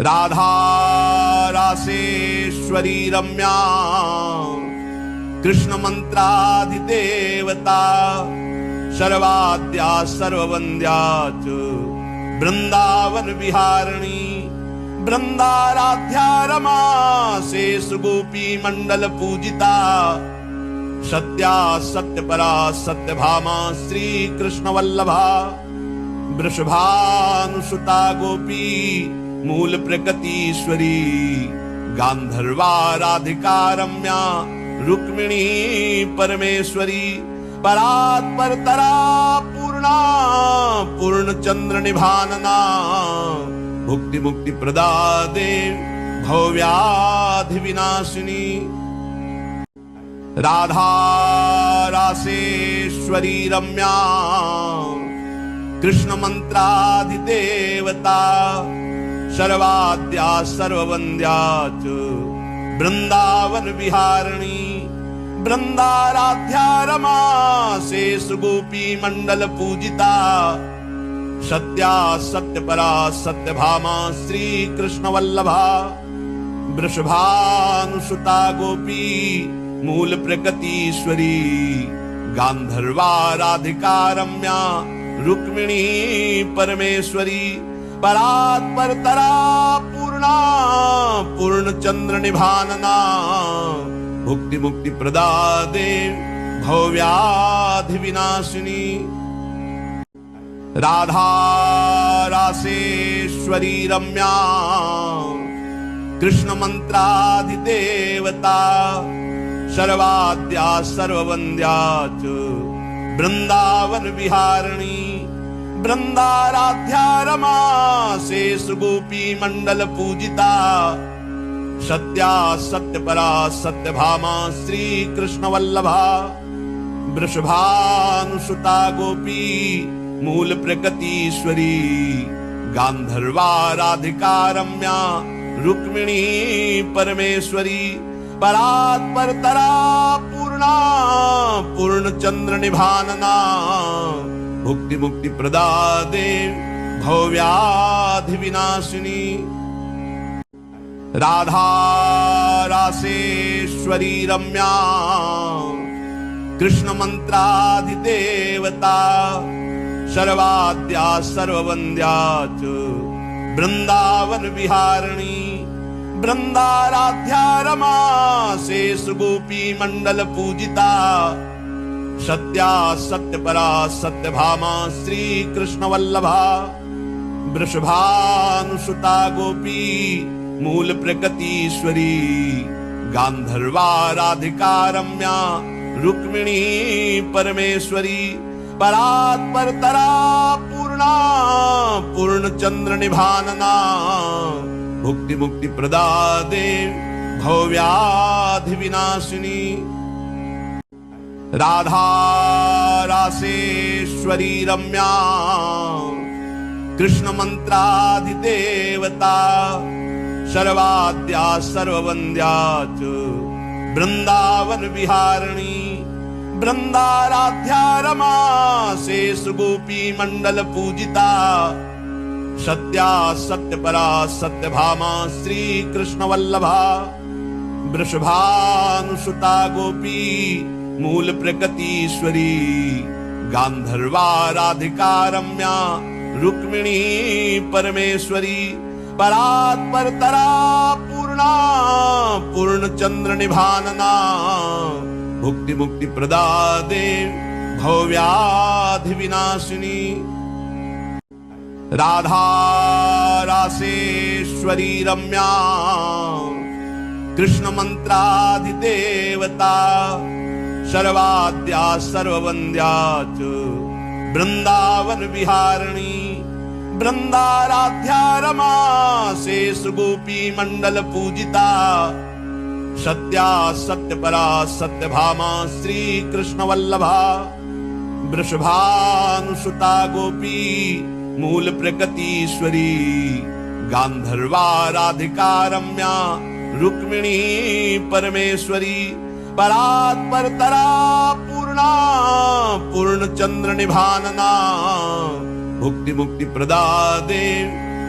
राधा रासेश्वरी रम्या कृष्ण मंत्राधिदेवता सर्वाद्या सर्ववन्द्या च वृंदावन विहारिणी वृंदाराध्या रमा शेष गोपी मंडल पूजिता सत्या सत्यपरा सत्यभामा श्री कृष्ण वल्लभा वृषभानुसुता गोपी मूल प्रकृतीश्वरी गांधर्वा राधिका रम्या रुक्मिणी परमेश्वरी परात्परतरा पूर्णा पूर्णचंद्र निभानना भुक्ति मुक्ति प्रदादे भव्याधि विनाशिनी राधा रासेश्वरी रम्या कृष्ण मंत्राधिदेवता सर्वाद्या सर्ववन्द्या च वृंदावन विहारिणी वृंदाराध्या रमा शेष गोपी मंडल पूजिता सत्या सत्यपरा सत्यभामा श्री कृष्ण वल्लभा वृषभानुसुता गोपी मूल प्रकृतीश्वरी गांधर्वा राधिका रम्या रुक्मिणी परमेश्वरी परात्परतरा पूर्णा पूर्णचंद्र निभानना भुक्ति मुक्ति प्रदादे भव्याधि विनाशिनी राधा रासेश्वरी रम्या कृष्ण मंत्राधिदेवता सर्वाद्या सर्ववन्द्या च वृंदावन विहारिणी वृंदाराध्या रमा शेष गोपी मंडल पूजिता सत्या सत्यपरा सत्यभामा श्री कृष्ण वल्लभा वृषभानुसुता गोपी मूल प्रकृतीश्वरी गांधर्वा राधिका रम्या रुक्मिणी परमेश्वरी परात्परतरा पूर्णा पूर्णचंद्र निभानना भुक्ति मुक्ति प्रदादे भव्याधि विनाशिनी राधा रासेश्वरी रम्या कृष्ण मंत्राधिदेवता सर्वाद्या सर्ववन्द्या च वृंदावन विहारिणी वृंदाराध्या रमा शेष गोपी मंडल पूजिता सत्या सत्यपरा सत्यभामा श्री कृष्ण वल्लभा वृषभानुसुता गोपी मूल प्रकृतीश्वरी गांधर्वा राधिका रम्या रुक्मिणी परमेश्वरी परात्परतरा पूर्णा पूर्णचंद्र निभानना भुक्ति मुक्ति प्रदादे भव्याधि विनाशिनी राधा रासेश्वरी रम्या कृष्ण मंत्राधिदेवता सर्वाद्या सर्ववन्द्या च वृंदावन विहारिणी वृंदाराध्या रमा शेष गोपी मंडल पूजिता सत्या सत्यपरा सत्यभामा श्री कृष्ण वल्लभा वृषभानुसुता गोपी मूल प्रकृतीश्वरी गांधर्वा राधिका रम्या रुक्मिणी परमेश्वरी परात्परतरा पूर्णा पूर्णचंद्र निभानना भुक्ति मुक्ति प्रदादे भव्याधि विनाशिनी राधा रासेश्वरी रम्या कृष्ण मंत्राधिदेवता सर्वाद्या सर्ववन्द्या च वृंदावन विहारिणी वृंदाराध्या रमा शेष गोपी मंडल पूजिता सत्या सत्यपरा सत्यभामा श्री कृष्ण वल्लभा वृषभानुसुता गोपी मूल प्रकृतीश्वरी गांधर्वा राधिका रम्या रुक्मिणी परमेश्वरी परात्परतरा पूर्णा पूर्णचंद्र निभानना भुक्ति मुक्ति प्रदादे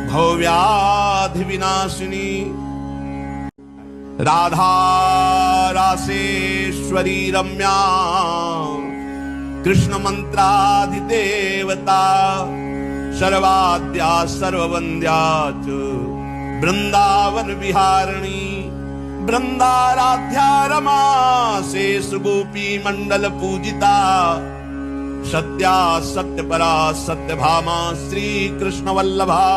भवव्याधि विनाशिनी राधा रासेश्वरी रम्या कृष्ण मंत्राधिदेवता सर्वाद्या सर्ववन्द्या च वृंदावन विहारिणी वृंदाराध्या रमा शेष गोपी मंडल पूजिता सत्या सत्यपरा सत्यभामा श्री कृष्ण वल्लभा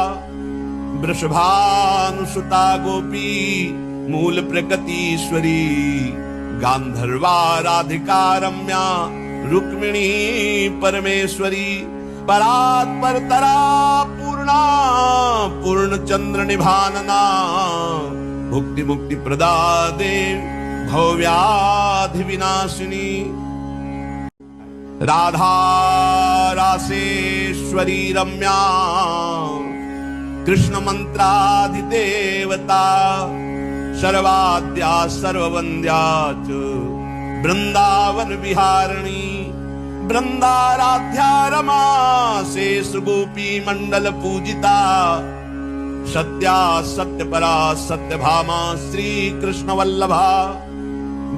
वृषभानुसुता गोपी मूल प्रकृतीश्वरी गांधर्वा राधिका रम्या रुक्मिणी परमेश्वरी परात्परतरा पूर्णा पूर्णचंद्र निभानना भुक्ति मुक्ति प्रदा देव भवव्याधि विनाशिनी राधा रासेश्वरी रम्या कृष्ण मंत्राधिदेवता सर्वाद्या सर्ववन्द्या च वृंदावन विहारिणी वृंदाराध्या रमा शेष गोपी मंडल पूजिता सत्या सत्यपरा सत्यभामा श्री कृष्ण वल्लभा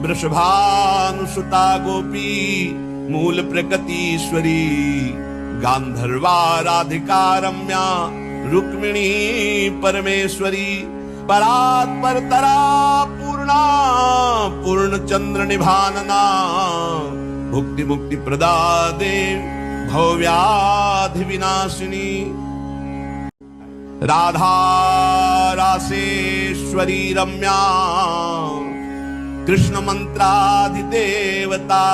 वृषभानुसुता गोपी मूल प्रकृतीश्वरी गांधर्वा राधिका रम्या रुक्मिणी परमेश्वरी परात्परतरा पूर्णा पूर्णचंद्र निभानना भुक्ति मुक्ति प्रदा देव भवव्याधि विनाशिनी राधा रासेश्वरी रम्या कृष्ण मंत्राधिदेवता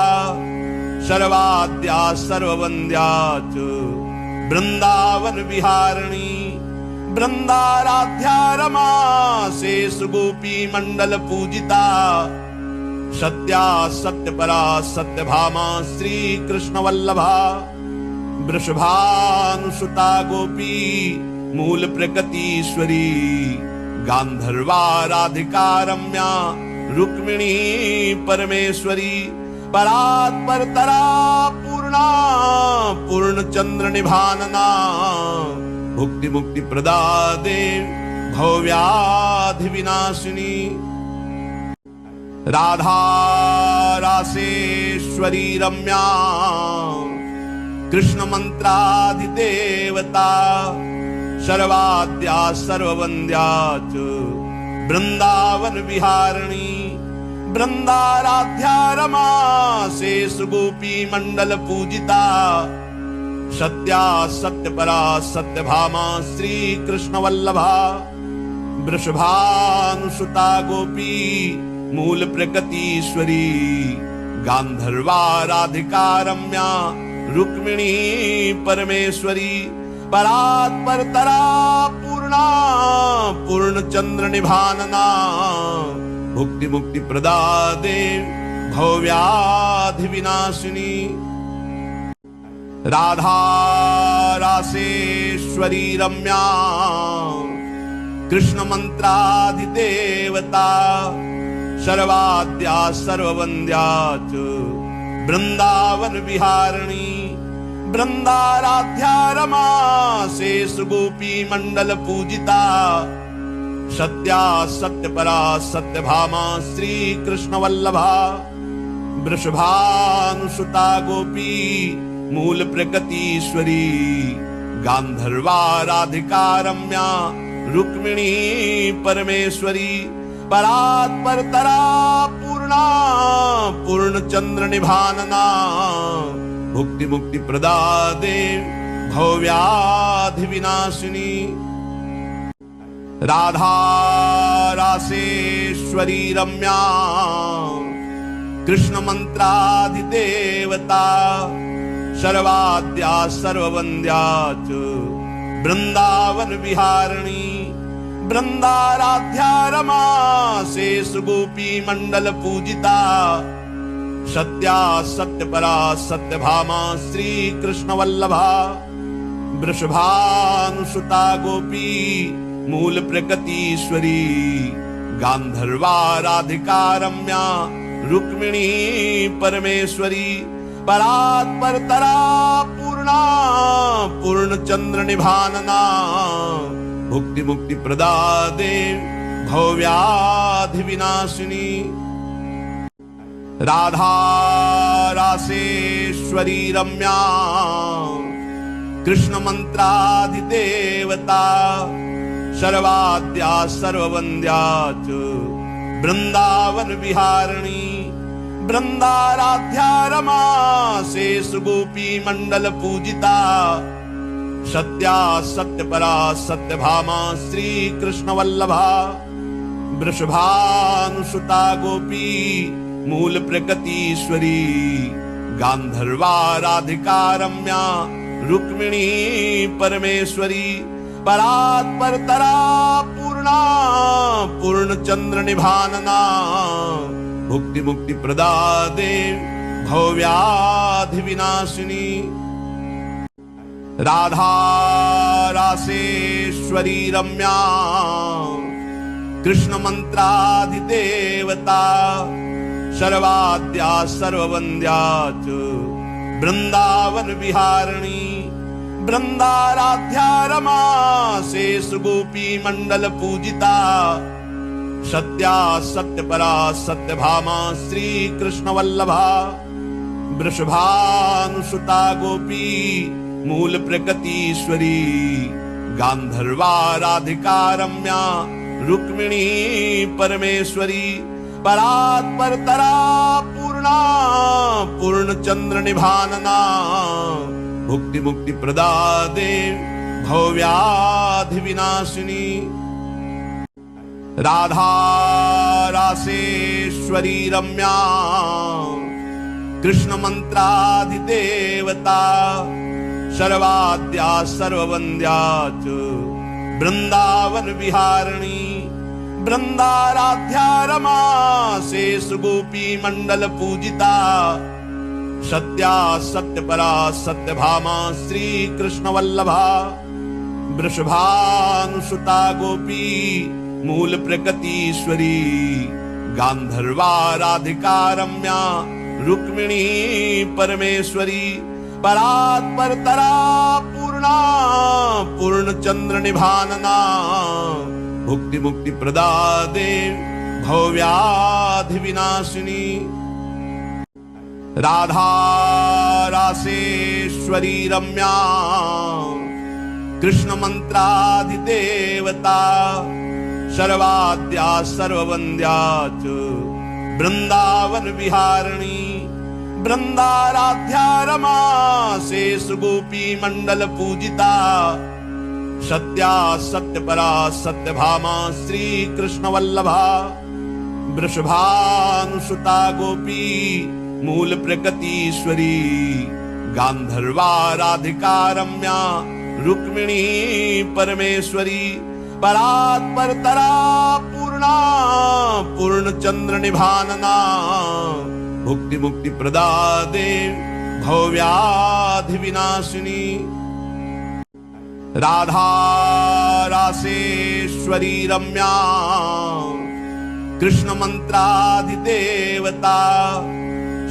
सर्वाद्या सर्ववन्द्या च वृंदावन विहारिणी वृंदाराध्या रमा शेष गोपी मंडल पूजिता सत्या सत्यपरा सत्यभामा श्री कृष्ण वल्लभा वृषभानुसुता गोपी मूल प्रकृतीश्वरी गांधर्वा राधिका रम्या रुक्मिणी परमेश्वरी परात्परतरा पूर्णा पूर्णचंद्र निभानना भुक्ति मुक्ति प्रदा देव भवव्याधि विनाशिनी राधा रासेश्वरी रम्या कृष्ण मंत्राधिदेवता सर्वाद्या सर्ववन्द्या च वृंदावन विहारिणी वृंदाराध्या रमा शेष गोपी मंडल पूजिता सत्या सत्यपरा सत्यभामा श्री कृष्ण वल्लभा वृषभानुसुता गोपी मूल प्रकृतीश्वरी गांधर्वा राधिका रम्या रुक्मिणी परमेश्वरी परात्परतरा पूर्णा पूर्णचंद्र निभानना भुक्ति मुक्ति प्रदा देव भवव्याधि विनाशिनी राधा रासेश्वरी रम्या कृष्ण मंत्राधिदेवता सर्वाद्या सर्ववन्द्या च वृंदावन विहारिणी वृंदाराध्या रमा शेष गोपी मंडल पूजिता सत्या सत्यपरा सत्यभामा श्री कृष्ण वल्लभा वृषभानुसुता गोपी मूल प्रकृतीश्वरी गांधर्वा राधिका रम्या रुक्मिणी परमेश्वरी परात्परतरा पूर्णा पूर्णचंद्र निभानना भुक्ति मुक्ति प्रदा देव भवव्याधि विनाशिनी राधा रासेश्वरी रम्या कृष्ण मंत्राधिदेवता सर्वाद्या सर्ववन्द्या च वृंदावन विहारिणी वृंदाराध्या रमा शेष गोपी मंडल पूजिता सत्या सत्यपरा सत्यभामा श्री कृष्ण वल्लभा वृषभानुसुता गोपी मूल प्रकृतीश्वरी गांधर्वा राधिका रम्या रुक्मिणी परमेश्वरी परात्परतरा पूर्णा पूर्णचंद्र निभानना भुक्ति मुक्ति प्रदादे भवव्याधि विनाशिनी राधा रासेश्वरी रम्या कृष्ण मंत्राधिदेवता सर्वाद्या सर्ववन्द्या च वृंदावन विहारिणी वृंदाराध्या रमा शेष गोपी मंडल पूजिता सत्या सत्यपरा सत्यभामा श्री कृष्ण वल्लभा वृषभानुसुता गोपी मूल प्रकृतीश्वरी गांधर्वा राधिका रम्या रुक्मिणी परमेश्वरी परात्परतरा पूर्णा पूर्णचंद्र निभानना भुक्ति मुक्ति प्रदादे भवव्याधि विनाशिनी राधा रासेश्वरी रम्या कृष्ण मंत्राधिदेवता सर्वाद्या सर्ववन्द्या च वृंदावन विहारिणी वृंदाराध्या रमा शेष गोपी मंडल पूजिता सत्या सत्यपरा सत्यभामा श्री कृष्ण वल्लभा वृषभानुसुता गोपी मूल प्रकृतीश्वरी गांधर्वा राधिका रम्या रुक्मिणी परमेश्वरी परात्परतरा पूर्णा पूर्णचंद्र निभानना भुक्ति मुक्ति प्रदादे भवव्याधि विनाशिनी राधा रासेश्वरी रम्या कृष्ण मंत्राधिदेवता सर्वाद्या सर्ववन्द्या च वृंदावन विहारिणी वृंदाराध्या रमा शेष गोपी मंडल पूजिता सत्या सत्यपरा सत्यभामा श्री कृष्ण वल्लभा वृषभानुसुता गोपी मूल प्रकृतीश्वरी गांधर्वा राधिका रम्या रुक्मिणी परमेश्वरी परात्परतरा पूर्णा पूर्णचंद्र निभानना भुक्ति मुक्ति प्रदादे भवव्याधि विनाशिनी राधा रासेश्वरी रम्या कृष्ण मंत्राधिदेवता सर्वाद्या सर्ववन्द्या च वृंदावन विहारिणी वृंदाराध्या रमा शेष गोपी मंडल पूजिता सत्या सत्यपरा सत्यभामा श्री कृष्ण वल्लभा वृषभानुसुता गोपी मूल प्रकृतीश्वरी गांधर्वा राधिका रम्या रुक्मिणी परमेश्वरी परात्परतरा पूर्णा पूर्णचंद्र निभानना भुक्ति मुक्ति प्रदादे भवव्याधि विनाशिनी राधा रासेश्वरी रम्या कृष्ण मंत्राधिदेवता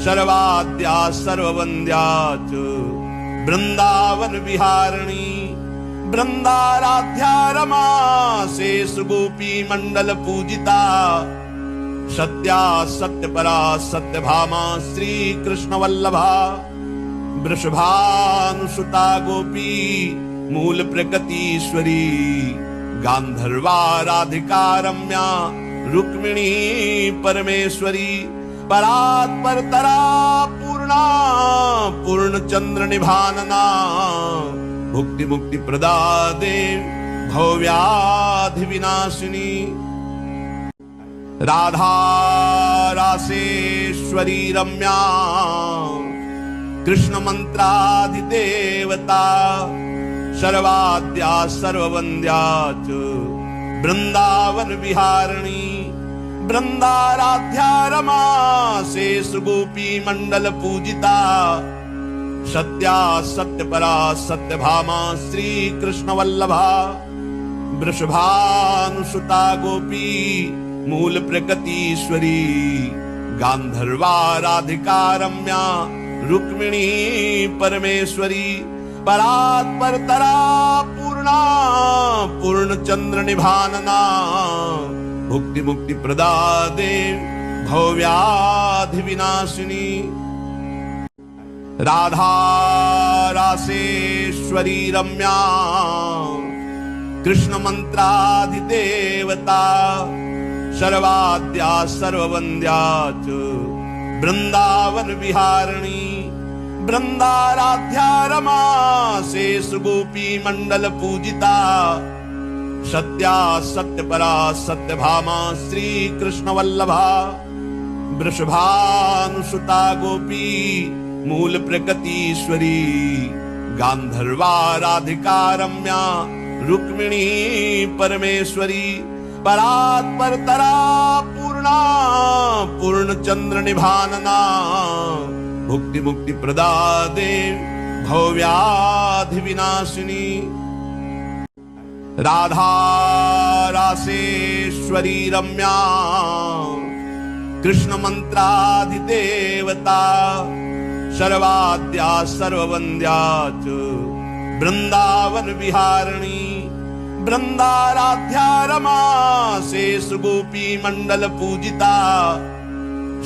सर्वाद्या सर्ववन्द्या च वृंदावन विहारिणी वृंदाराध्या रमा शेष गोपी मंडल पूजिता सत्या सत्यपरा सत्यभामा श्री कृष्ण वल्लभा वृषभानुसुता गोपी मूल प्रकृतीश्वरी गांधर्वा राधिका रम्या रुक्मिणी परमेश्वरी परात्परतरा पूर्णा पूर्णचंद्र निभानना भुक्ति मुक्ति प्रदादे भवव्याधि विनाशिनी राधा रासेश्वरी रम्या कृष्ण मंत्राधिदेवता सर्वाद्या सर्ववन्द्या च वृंदावन विहारिणी वृंदाराध्या रमा शेष गोपी मंडल पूजिता सत्या सत्यपरा सत्यभामा श्री कृष्ण वल्लभा वृषभानुसुता गोपी मूल प्रकृतीश्वरी गांधर्वा राधिका रम्या रुक्मिणी परमेश्वरी परात्परतरा पूर्ण पूर्णा पूर्णचंद्र निभानना भुक्ति मुक्ति प्रदादे भव्याधि विनाशिनी राधा रासेश्वरी रम्या कृष्ण मंत्राधिदेवता सर्वाद्या सर्ववन्द्या च वृंदावन विहारिणी वृंदाराध्या रमा शेष गोपी मंडल पूजिता सत्या सत्यपरा सत्यभामा श्री कृष्ण वल्लभा वृषभानुसुता गोपी मूल प्रकृतीश्वरी गांधर्वा राधिका रम्या रुक्मिणी परमेश्वरी परात्परतरा पूर्णा पूर्णचंद्र निभानना भुक्ति मुक्ति प्रदादे भव्याधि विनाशिनी राधा रासेश्वरी रम्या कृष्ण मंत्राधिदेवता सर्वाद्या सर्ववन्द्या च वृंदावन विहारिणी वृंदाराध्या रमा शेष गोपी मंडल पूजिता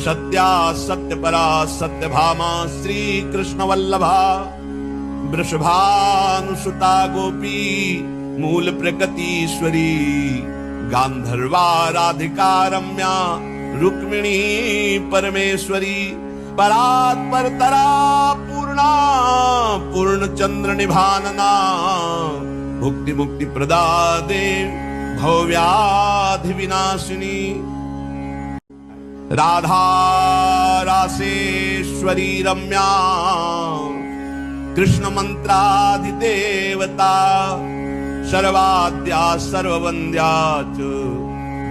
सत्या सत्यपरा सत्यभामा श्री कृष्ण वल्लभा वृषभानुसुता गोपी मूल प्रकृतीश्वरी गांधर्वा राधिका रम्या रुक्मिणी परमेश्वरी परात्परतरा पूर्णा पूर्णचंद्र निभानना भुक्ति मुक्ति प्रदादे भव्याधि विनाशिनी राधा रासेश्वरी रम्या कृष्ण मंत्राधिदेवता सर्वाद्या सर्ववन्द्या च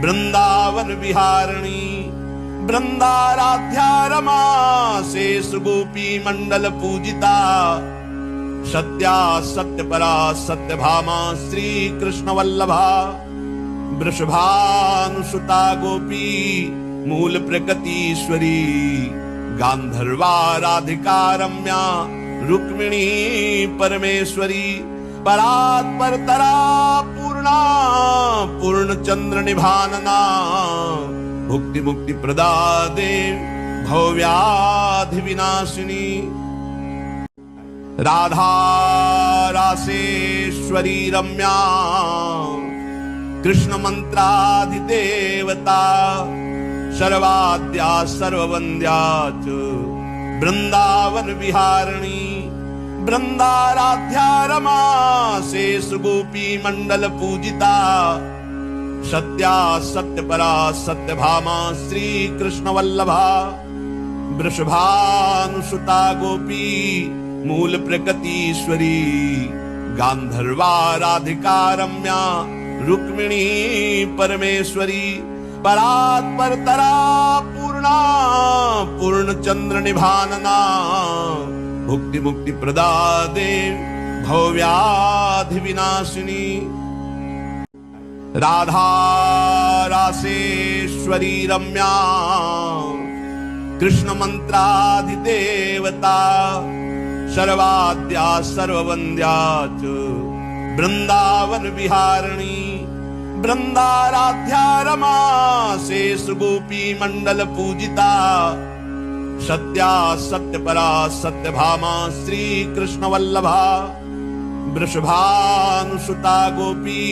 वृंदावन विहारिणी वृंदाराध्या रमा शेष गोपी मंडल पूजिता सत्या सत्यपरा सत्यभामा श्री कृष्ण वल्लभा वृषभानुसुता गोपी मूल प्रकृतीश्वरी गांधर्वा राधिका रम्या रुक्मिणी परमेश्वरी परात्परतरा पूर्णा पूर्णचंद्र निभानना भुक्ति मुक्ति प्रदादे भव्याधि विनाशिनी राधा रासेश्वरी रम्या कृष्ण मंत्राधिदेवता सर्वाद्या सर्ववन्द्या च वृंदावन विहारिणी वृंदाराध्या रमा शेष गोपी मंडल पूजिता सत्या सत्यपरा सत्यभामा श्री कृष्ण वल्लभा वृषभानुसुता गोपी मूल प्रकृतीश्वरी गांधर्वा राधिका रम्या रुक्मिणी परमेश्वरी परात्परतरा पूर्णा पूर्णचंद्र निभानना भुक्ति मुक्ति प्रदादे भव्याधि विनाशिनी राधा रासेश्वरी रम्या कृष्ण मंत्राधिदेवता सर्वाद्या सर्ववन्द्या च वृंदावन विहारिणी वृंदाराध्या रमा शेष गोपी मंडल पूजिता सत्या सत्यपरा सत्यभामा श्री कृष्ण वल्लभा वृषभानुसुता गोपी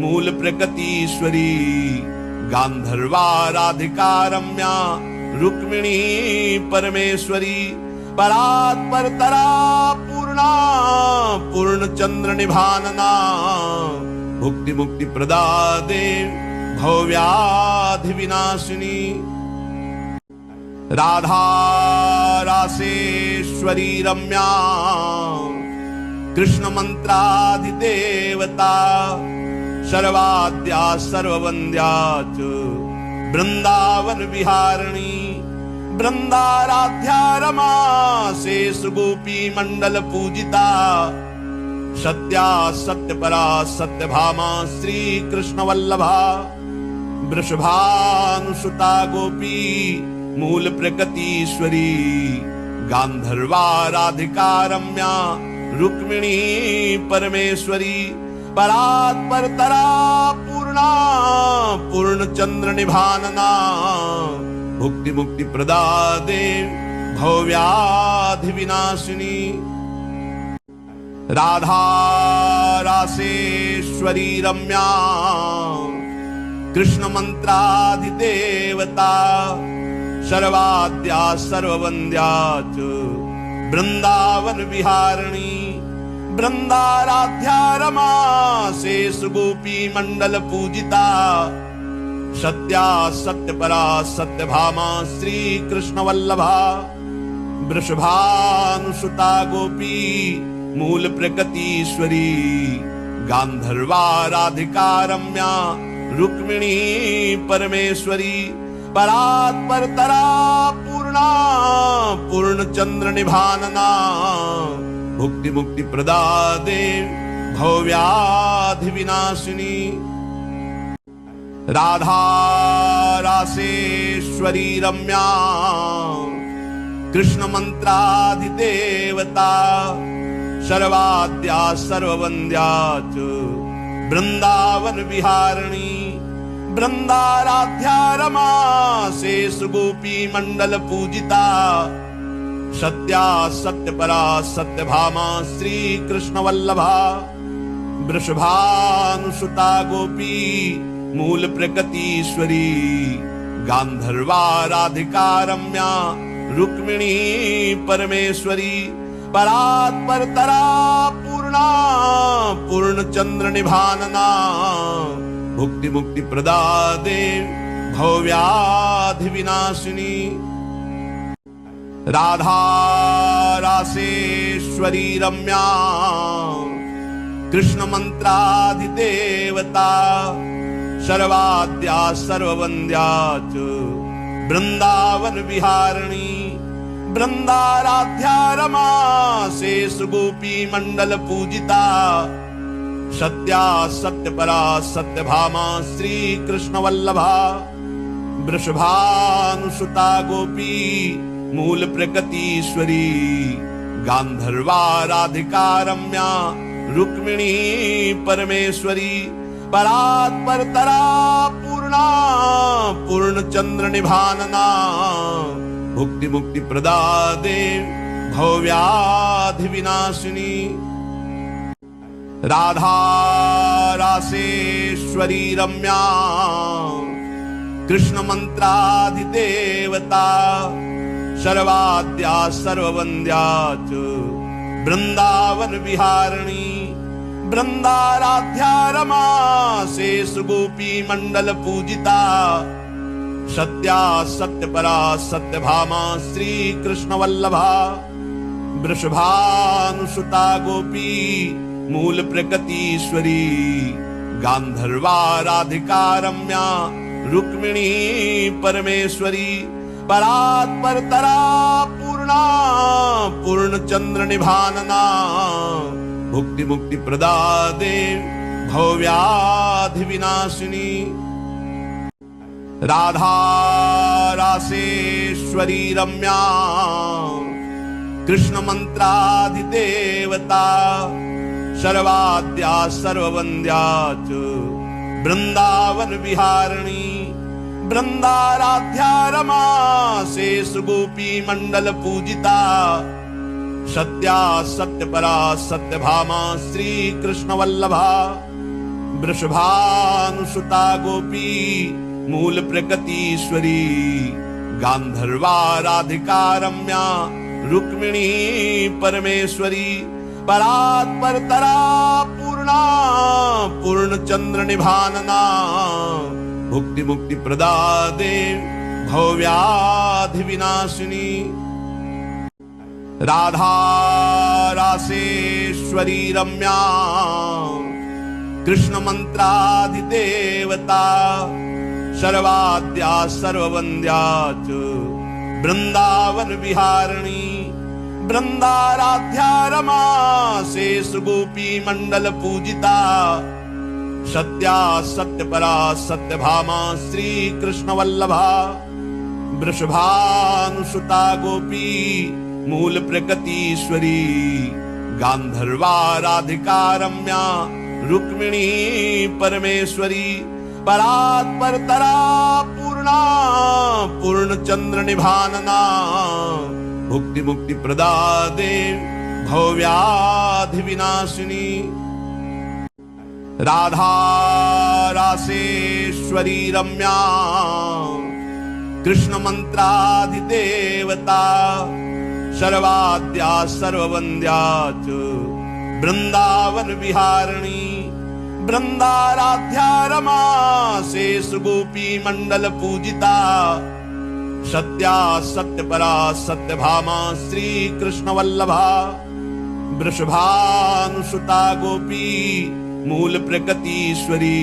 मूल प्रकृतीश्वरी गांधर्वा राधिका रम्या रुक्मिणी परमेश्वरी परात्परतरा पूर्णा पूर्णचंद्र निभानना भुक्ति मुक्ति प्रदादे भव्याधि विनाशिनी राधा रासेश्वरी रम्या कृष्ण मंत्राधिदेवता सर्वाद्या सर्ववन्द्या च वृंदावन विहारिणी वृंदाराध्या रमा शेष गोपी मंडल पूजिता सत्या सत्यपरा सत्यभामा श्री कृष्ण वल्लभा वृषभानुसुता गोपी मूल प्रकृतीश्वरी गांधर्वा राधिका रम्या रुक्मिणी परमेश्वरी परात्परतरा पूर्णा पूर्णचंद्र निभानना भुक्ति मुक्ति प्रदा देव भव्याधि विनाशिनी राधा रासेश्वरी रम्या कृष्ण मंत्राधिदेवता सर्वाद्या सर्ववन्द्या च वृंदावन विहारिणी वृंदाराध्या रमा शेष गोपी मंडल पूजिता सत्या सत्यपरा सत्यभामा श्री कृष्ण वल्लभा वृषभानुसुता गोपी मूल प्रकृतीश्वरी गांधर्वा राधिका रम्या रुक्मिणी परमेश्वरी परात्परतरा पूर्णा पूर्णचंद्र निभानना भुक्ति मुक्ति प्रदा देव भव्याधि विनाशिनी राधा रासेश्वरी रम्या कृष्ण मंत्राधिदेवता सर्वाद्या सर्ववन्द्या च वृंदावन विहारिणी वृंदाराध्या रमा शेष गोपी मंडल पूजिता सत्या सत्यपरा सत्यभामा श्री कृष्ण वल्लभा वृषभानुसुता गोपी मूल प्रकृतीश्वरी गांधर्वा राधिका रम्या रुक्मिणी परमेश्वरी परात्परतरा पूर्णा पूर्णचंद्र निभानना भुक्ति मुक्ति प्रदा देव भव्याधि विनाशिनी राधा रासेश्वरी रम्या कृष्ण मंत्राधिदेवता सर्वाद्या सर्ववन्द्या च वृंदावन विहारिणी वृंदाराध्या रमा शेष गोपी मंडल पूजिता सत्या सत्यपरा सत्यभामा श्री कृष्ण वल्लभा वृषभानुसुता गोपी मूल प्रकृतीश्वरी गांधर्वा राधिका रम्या रुक्मिणी परमेश्वरी परात्परतरा पूर्णा पूर्णचंद्र निभानना भुक्ति मुक्ति प्रदा देव भव्याधि विनाशिनी राधा रासेश्वरी रम्या कृष्ण मंत्राधिदेवता सर्वाद्या सर्ववन्द्या च वृंदावन विहारिणी वृंदाराध्या रमा शेष गोपी मंडल पूजिता सत्या सत्यपरा सत्यभामा श्री कृष्ण वल्लभा वृषभानुसुता गोपी मूल प्रकृतीश्वरी गांधर्वा राधिका रम्या रुक्मिणी परमेश्वरी परात्परतरा पूर्णा पूर्णचंद्र निभानना भुक्ति मुक्ति प्रदा देव भव्याधि विनाशिनी राधा रासेश्वरी रम्या कृष्ण मंत्राधिदेवता सर्वाद्या सर्ववन्द्या च वृंदावन विहारिणी वृंदाराध्या रमा शेष गोपी मंडल पूजिता सत्या सत्यपरा सत्यभामा श्री कृष्ण वल्लभा वृषभानुसुता गोपी मूल प्रकृतीश्वरी गांधर्वा राधिका रम्या रुक्मिणी परमेश्वरी परात्परतरा पूर्णा पूर्णचंद्र निभानना भुक्ति मुक्ति प्रदा देव भव्याधि विनाशिनी राधा रासेश्वरी रम्या कृष्ण मंत्राधिदेवता सर्वाद्या सर्ववन्द्या च वृंदावन विहारिणी वृंदाराध्या रमा शेष गोपी मंडल पूजिता सत्या सत्यपरा सत्यभामा श्री कृष्ण वल्लभा वृषभानुसुता गोपी मूल प्रकृतीश्वरी गांधर्वा राधिका रम्या रुक्मिणी परमेश्वरी परात्परतरा पूर्णा पूर्णचंद्र निभानना भुक्ति मुक्ति प्रदा देव भव्याधि विनाशिनी राधा रासेश्वरी रम्या कृष्ण मंत्राधिदेवता सर्वाद्या सर्ववन्द्या च वृंदावन विहारिणी वृंदाराध्या रमा शेष गोपी मंडल पूजिता सत्या सत्यपरा सत्यभामा श्री कृष्ण वल्लभा वृषभानुसुता गोपी मूल प्रकृतीश्वरी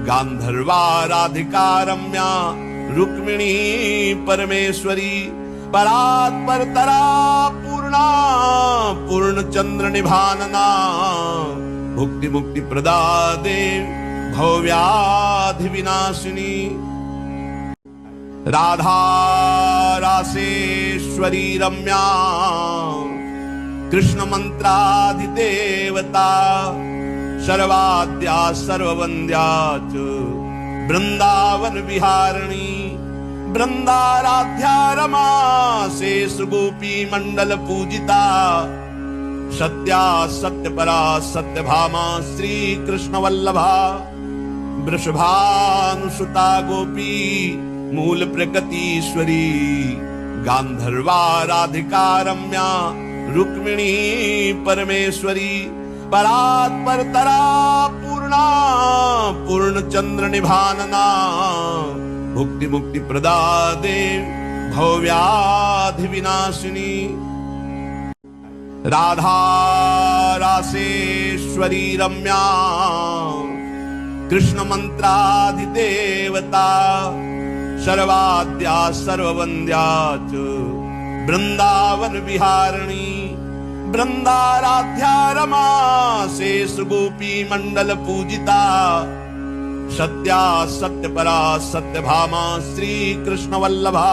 गांधर्वा राधिका रम्या रुक्मिणी परमेश्वरी परात्परतरा पूर्णा पूर्णचंद्र निभानना भुक्ति मुक्ति प्रदा देव भव्याधि विनाशिनी राधा रासेश्वरी रम्या कृष्ण मंत्राधिदेवता सर्वाद्या सर्ववन्द्या च वृंदावन विहारिणी वृंदाराध्या रमा शेष गोपी मंडल पूजिता सत्या सत्यपरा सत्यभामा श्री कृष्ण वल्लभा वृषभानुसुता गोपी मूल प्रकृतीश्वरी गांधर्वा राधिका रम्या रुक्मिणी परमेश्वरी परात्परतरा पूर्णा पूर्णचंद्र निभानना भुक्ति मुक्ति प्रदा देव भव्याधि विनाशिनी राधा रासेश्वरी रम्या कृष्ण मंत्राधिदेवता सर्वाद्या सर्ववन्द्या च वृंदावन विहारिणी वृंदाराध्या रमा शेष गोपी मंडल पूजिता सत्या सत्यपरा सत्यभामा श्री कृष्ण वल्लभा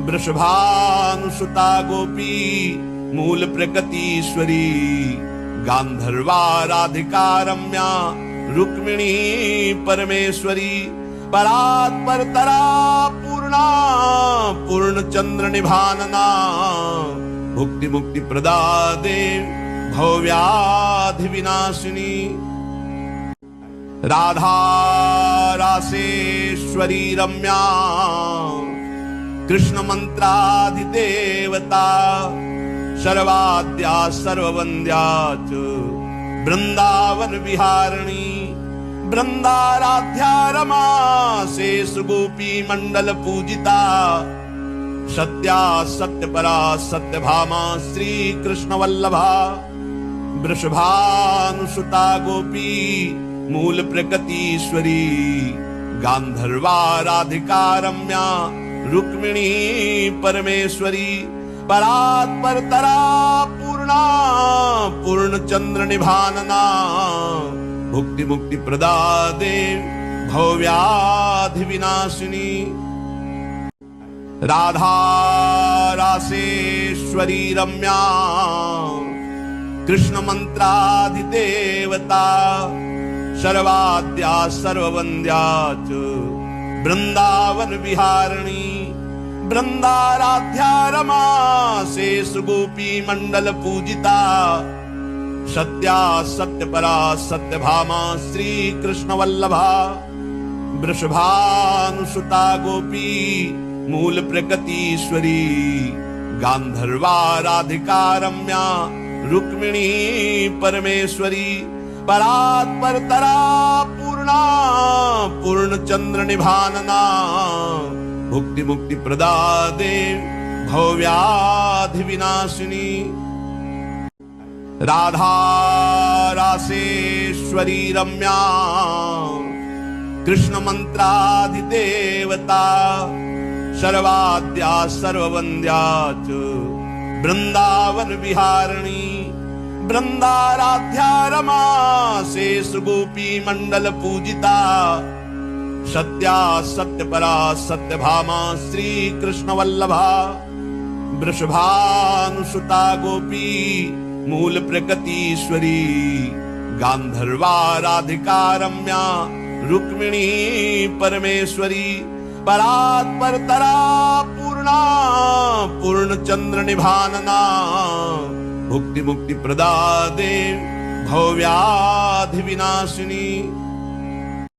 वृषभानुसुता गोपी मूल प्रकृतीश्वरी गांधर्वा राधिका रम्या रुक्मिणी परमेश्वरी परात्परतरा पूर्णा पूर्णचंद्र निभानना भुक्ति मुक्ति प्रदा देव भव्याधि विनाशिनी राधा रासेश्वरी रम्या कृष्ण मंत्राधिदेवता सर्वाद्या सर्ववन्द्या च वृंदावन विहारिणी वृंदाराध्या रमा शेष गोपी मंडल पूजिता सत्या सत्यपरा सत्यभामा श्री कृष्ण वल्लभा वृषभानुसुता गोपी मूल प्रकृतीश्वरी गांधर्वा राधिका रम्या रुक्मिणी परमेश्वरी परात्परतरा पूर्णा पूर्णचंद्र निभानना भुक्ति मुक्ति प्रदा देव भव्याधि विनाशिनी राधा रासेश्वरी रम्या कृष्ण मंत्राधिदेवता सर्वाद्या सर्ववन्द्या च वृंदावन विहारिणी वृंदाराध्या रमा शेष गोपी मंडल पूजिता सत्या सत्यपरा सत्यभामा श्री कृष्ण वल्लभा वृषभानुसुता गोपी मूल प्रकृतीश्वरी गांधर्वा राधिका रम्या रुक्मिणी परमेश्वरी परात्परतरा पूर्णा पूर्णचंद्र निभानना भुक्ति मुक्ति प्रदा देव भव्याधि विनाशिनी राधा रासेश्वरी रम्या कृष्ण मंत्राधिदेवता सर्वाद्या सर्ववन्द्या च वृंदावन विहारिणी वृंदाराध्या रमा शेष गोपी मंडल पूजिता सत्या सत्यपरा सत्यभामा श्री कृष्ण वल्लभा वृषभानुसुता गोपी मूल प्रकृतीश्वरी गांधर्वा राधिका रम्या रुक्मिणी परमेश्वरी परात् परतरा पूर्णा पूर्ण चंद्र निभानना भुक्ति मुक्ति प्रदा देव भव्याधि विनाशिनी